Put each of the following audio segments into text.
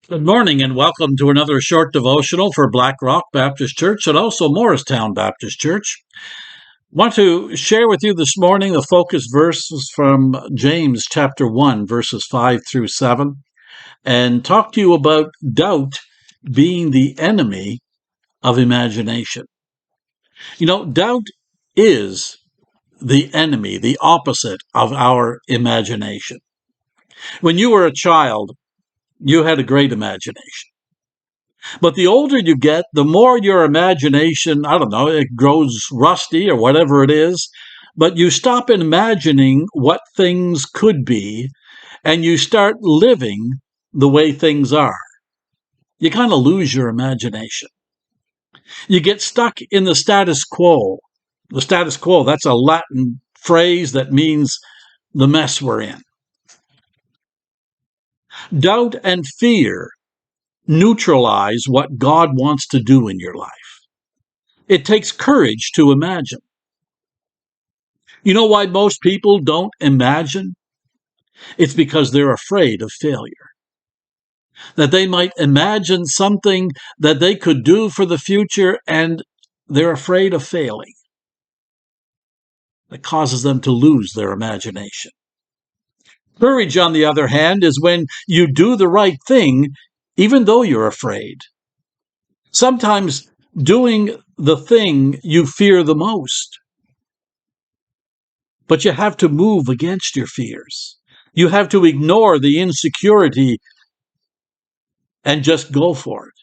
Good morning and welcome to another short devotional for Black Rock Baptist Church and also Morristown Baptist Church. Want to share with you this morning the focus verses from James chapter 1 verses 5 through 7 and talk to you about doubt being the enemy of imagination. You know, doubt is the enemy, the opposite of our imagination. When you were a child, you had a great imagination. But the older you get, the more your imagination, I don't know, it grows rusty or whatever it is, but you stop imagining what things could be and you start living the way things are. You kind of lose your imagination. You get stuck in the status quo. The status quo, that's a Latin phrase that means the mess we're in. Doubt and fear neutralize what God wants to do in your life. It takes courage to imagine. You know why most people don't imagine? It's because they're afraid of failure. That they might imagine something that they could do for the future and they're afraid of failing. That causes them to lose their imagination. Courage, on the other hand, is when you do the right thing even though you're afraid. Sometimes doing the thing you fear the most. But you have to move against your fears. You have to ignore the insecurity and just go for it.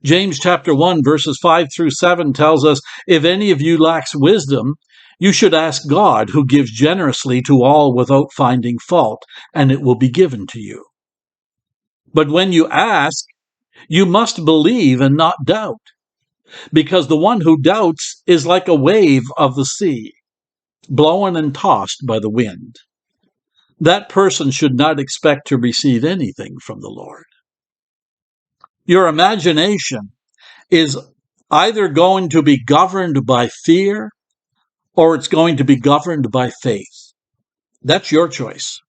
James chapter 1 verses 5 through 7 tells us, if any of you lacks wisdom, you should ask God, who gives generously to all without finding fault, and it will be given to you. But when you ask, you must believe and not doubt, because the one who doubts is like a wave of the sea, blown and tossed by the wind. That person should not expect to receive anything from the Lord. Your imagination is either going to be governed by fear or it's going to be governed by faith. That's your choice.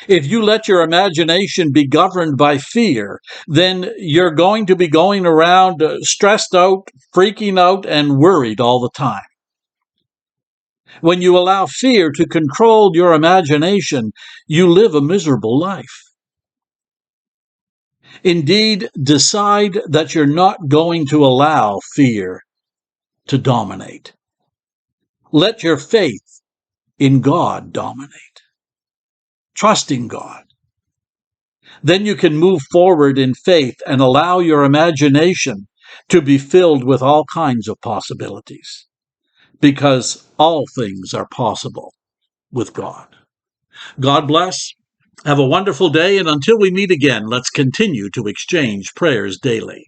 If you let your imagination be governed by fear, then you're going to be going around stressed out, freaking out, and worried all the time. When you allow fear to control your imagination, you live a miserable life. Indeed, decide that you're not going to allow fear to dominate. Let your faith in God dominate. Trust in God. Then you can move forward in faith and allow your imagination to be filled with all kinds of possibilities, because all things are possible with God. God bless. Have a wonderful day, and until we meet again, let's continue to exchange prayers daily.